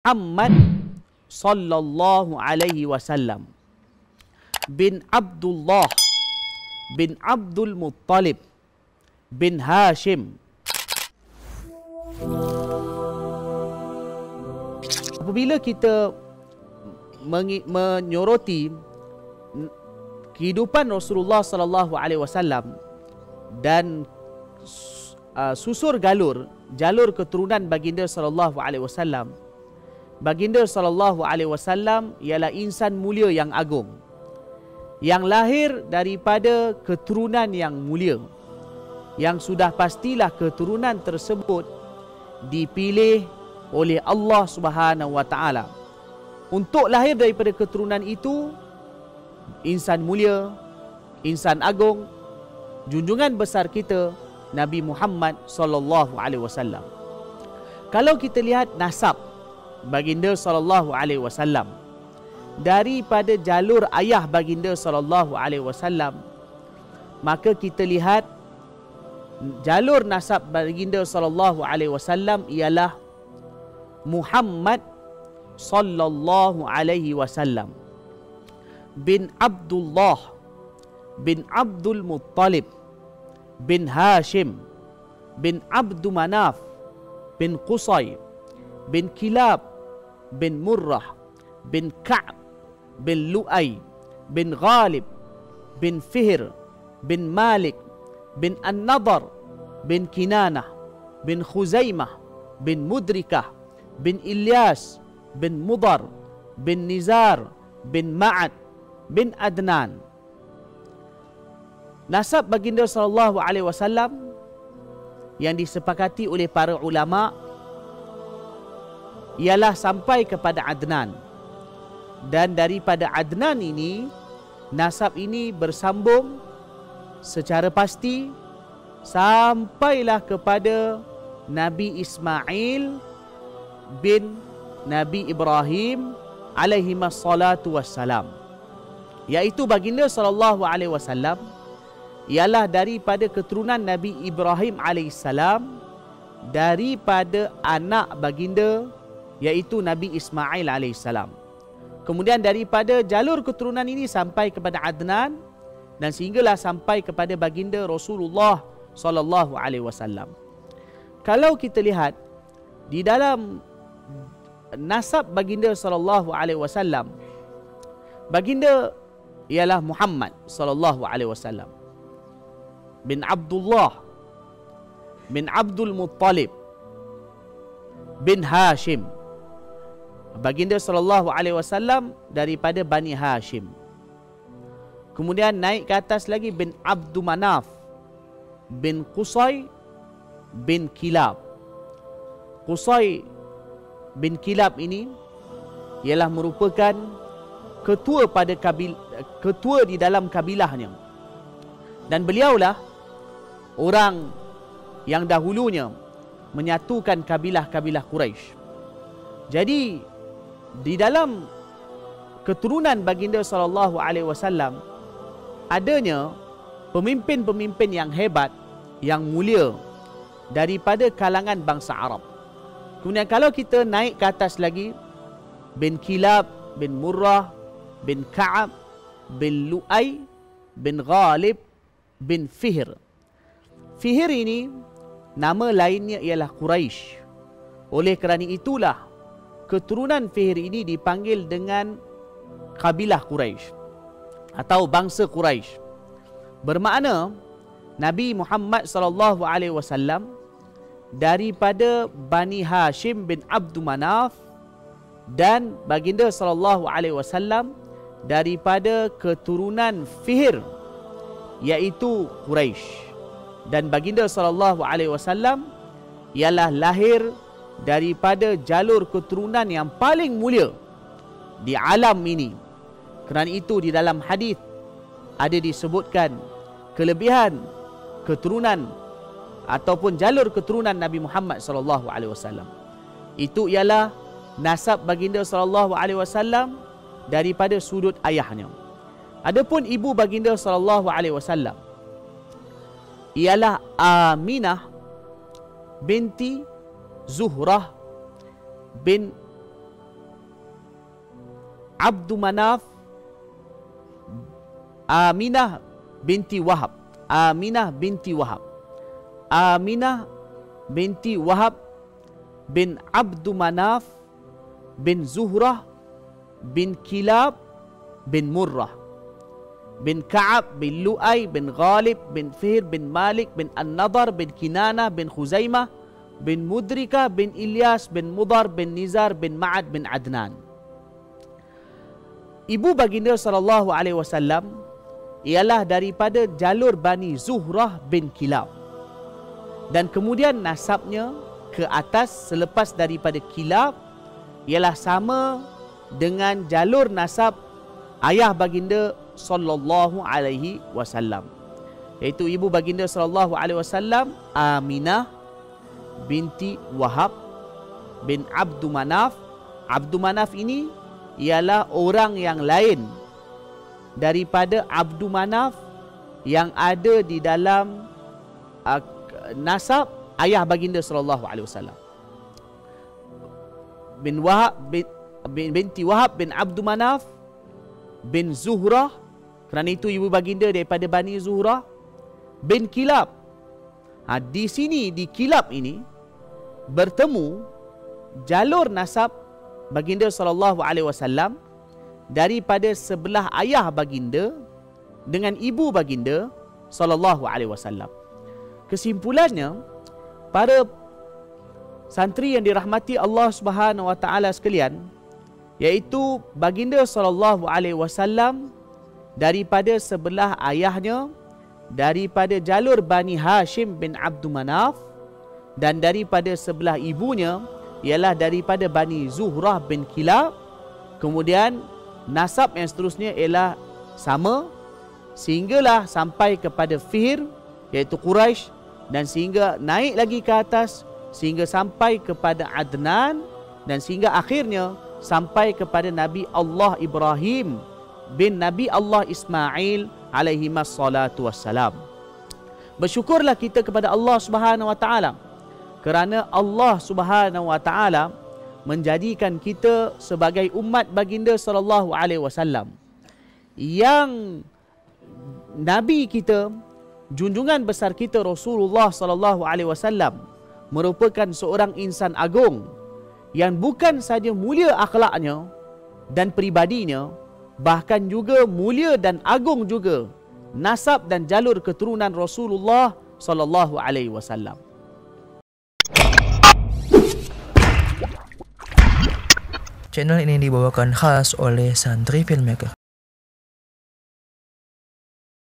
Muhammad sallallahu alaihi wasallam bin Abdullah bin Abdul Muttalib bin Hashim. Apabila kita menyoroti kehidupan Rasulullah sallallahu alaihi wasallam dan susur galur jalur keturunan baginda sallallahu alaihi wasallam, baginda sallallahu alaihi wasallam ialah insan mulia yang agung, yang lahir daripada keturunan yang mulia, yang sudah pastilah keturunan tersebut dipilih oleh Allah Subhanahu wa taala. Untuk lahir daripada keturunan itu, insan mulia, insan agung, junjungan besar kita Nabi Muhammad sallallahu alaihi wasallam. Kalau kita lihat nasab baginda sallallahu alaihi wasallam daripada jalur ayah baginda sallallahu alaihi wasallam, maka kita lihat jalur nasab baginda sallallahu alaihi wasallam ialah Muhammad sallallahu alaihi wasallam bin Abdullah bin Abdul Muttalib bin Hashim bin Abdu Manaf bin Qusay bin Kilab bin Murrah bin Ka'b bin Lu'ay bin Ghalib bin Fihr bin Malik bin An-Nadar bin Kinanah bin Khuzaimah bin Mudrikah bin Ilyas bin Mudar bin Nizar bin Ma'ad bin Adnan. Nasab baginda sallallahu alaihi wasallam yang disepakati oleh para ulama ialah sampai kepada Adnan. Dan daripada Adnan ini, nasab ini bersambung secara pasti sampailah kepada Nabi Ismail bin Nabi Ibrahim alaihi wassalatu wassalam, iaitu baginda sallallahu alaihi wasallam ialah daripada keturunan Nabi Ibrahim alaihissalam, daripada anak baginda iaitu Nabi Ismail alaihissalam. Kemudian daripada jalur keturunan ini sampai kepada Adnan, dan sehinggalah sampai kepada baginda Rasulullah sallallahu alaihi wasallam. Kalau kita lihat di dalam nasab baginda sallallahu alaihi wasallam, baginda ialah Muhammad sallallahu alaihi wasallam bin Abdullah bin Abdul Muttalib bin Hashim. Baginda sallallahu alaihi wasallam daripada Bani Hashim. Kemudian naik ke atas lagi bin Abdu Manaf bin Qusay bin Kilab. Qusay bin Kilab ini ialah merupakan ketua di dalam kabilahnya, dan beliaulah orang yang dahulunya menyatukan kabilah-kabilah Quraisy. Jadi di dalam keturunan baginda sallallahu alaihi wasallam adanya pemimpin-pemimpin yang hebat, yang mulia daripada kalangan bangsa Arab. Kemudian kalau kita naik ke atas lagi, bin Kilab bin Murrah bin Ka'ab bin Lu'ay bin Ghalib bin Fihr. Fihr ini nama lainnya ialah Quraisy. Oleh kerana itulah keturunan Fihr ini dipanggil dengan kabilah Quraisy atau bangsa Quraisy. Bermakna Nabi Muhammad sallallahu alaihi wasallam daripada Bani Hashim bin Abdu Manaf, dan baginda sallallahu alaihi wasallam daripada keturunan Fihr iaitu Quraisy. Dan baginda sallallahu alaihi wasallam ialah lahir daripada jalur keturunan yang paling mulia di alam ini. Kerana itu di dalam hadis ada disebutkan kelebihan keturunan ataupun jalur keturunan Nabi Muhammad sallallahu alaihi wasallam. Itu ialah nasab baginda sallallahu alaihi wasallam daripada sudut ayahnya. Adapun ibu baginda sallallahu alaihi wasallam ialah Aminah binti Zuhrah bin Abdu Manaf, Aminah binti Wahab. Aminah binti Wahab. Aminah binti Wahab bin Abdu Manaf bin Zuhrah bin Kilab bin Murrah bin Ka'ab bin Lu'ay bin Ghalib bin Fihr bin Malik bin An-Nadar bin Kinanah bin Khuzaimah bin Mudrika bin Ilyas bin Mudar bin Nizar bin Ma'ad bin Adnan. Ibu baginda sallallahu alaihi wasallam ialah daripada jalur Bani Zuhrah bin Kilab. Dan kemudian nasabnya ke atas selepas daripada Kilab ialah sama dengan jalur nasab ayah baginda sallallahu alaihi wasallam, iaitu ibu baginda sallallahu alaihi wasallam Aminah binti Wahab bin Abdu Manaf. Abdu Manaf ini ialah orang yang lain daripada Abdu Manaf yang ada di dalam nasab ayah baginda sallallahu alaihi wasallam. Bin Wahab binti Wahab bin Abdu Manaf bin Zuhrah, kerana itu ibu baginda daripada Bani Zuhrah, bin Kilab. Di sini, di Kilab ini bertemu jalur nasab baginda sallallahu alaihi wasallam daripada sebelah ayah baginda dengan ibu baginda sallallahu alaihi wasallam. Kesimpulannya, para santri yang dirahmati Allah Subhanahu wa taala sekalian, iaitu baginda sallallahu alaihi wasallam daripada sebelah ayahnya daripada jalur Bani Hashim bin Abdu Manaf, dan daripada sebelah ibunya ialah daripada Bani Zuhrah bin Kilab. Kemudian nasab yang seterusnya ialah sama sehinggalah sampai kepada Fihr iaitu Quraisy, dan sehingga naik lagi ke atas sehingga sampai kepada Adnan, dan sehingga akhirnya sampai kepada Nabi Allah Ibrahim bin Nabi Allah Ismail alaihi wassalatu wassalam. Bersyukurlah kita kepada Allah Subhanahu wa taala kerana Allah Subhanahu wa taala menjadikan kita sebagai umat baginda sallallahu alaihi wasallam, yang nabi kita, junjungan besar kita Rasulullah sallallahu alaihi wasallam merupakan seorang insan agung yang bukan saja mulia akhlaknya dan pribadinya, bahkan juga mulia dan agung juga nasab dan jalur keturunan Rasulullah sallallahu alaihi wasallam. Channel ini dibawakan khas oleh Santri Filmmaker.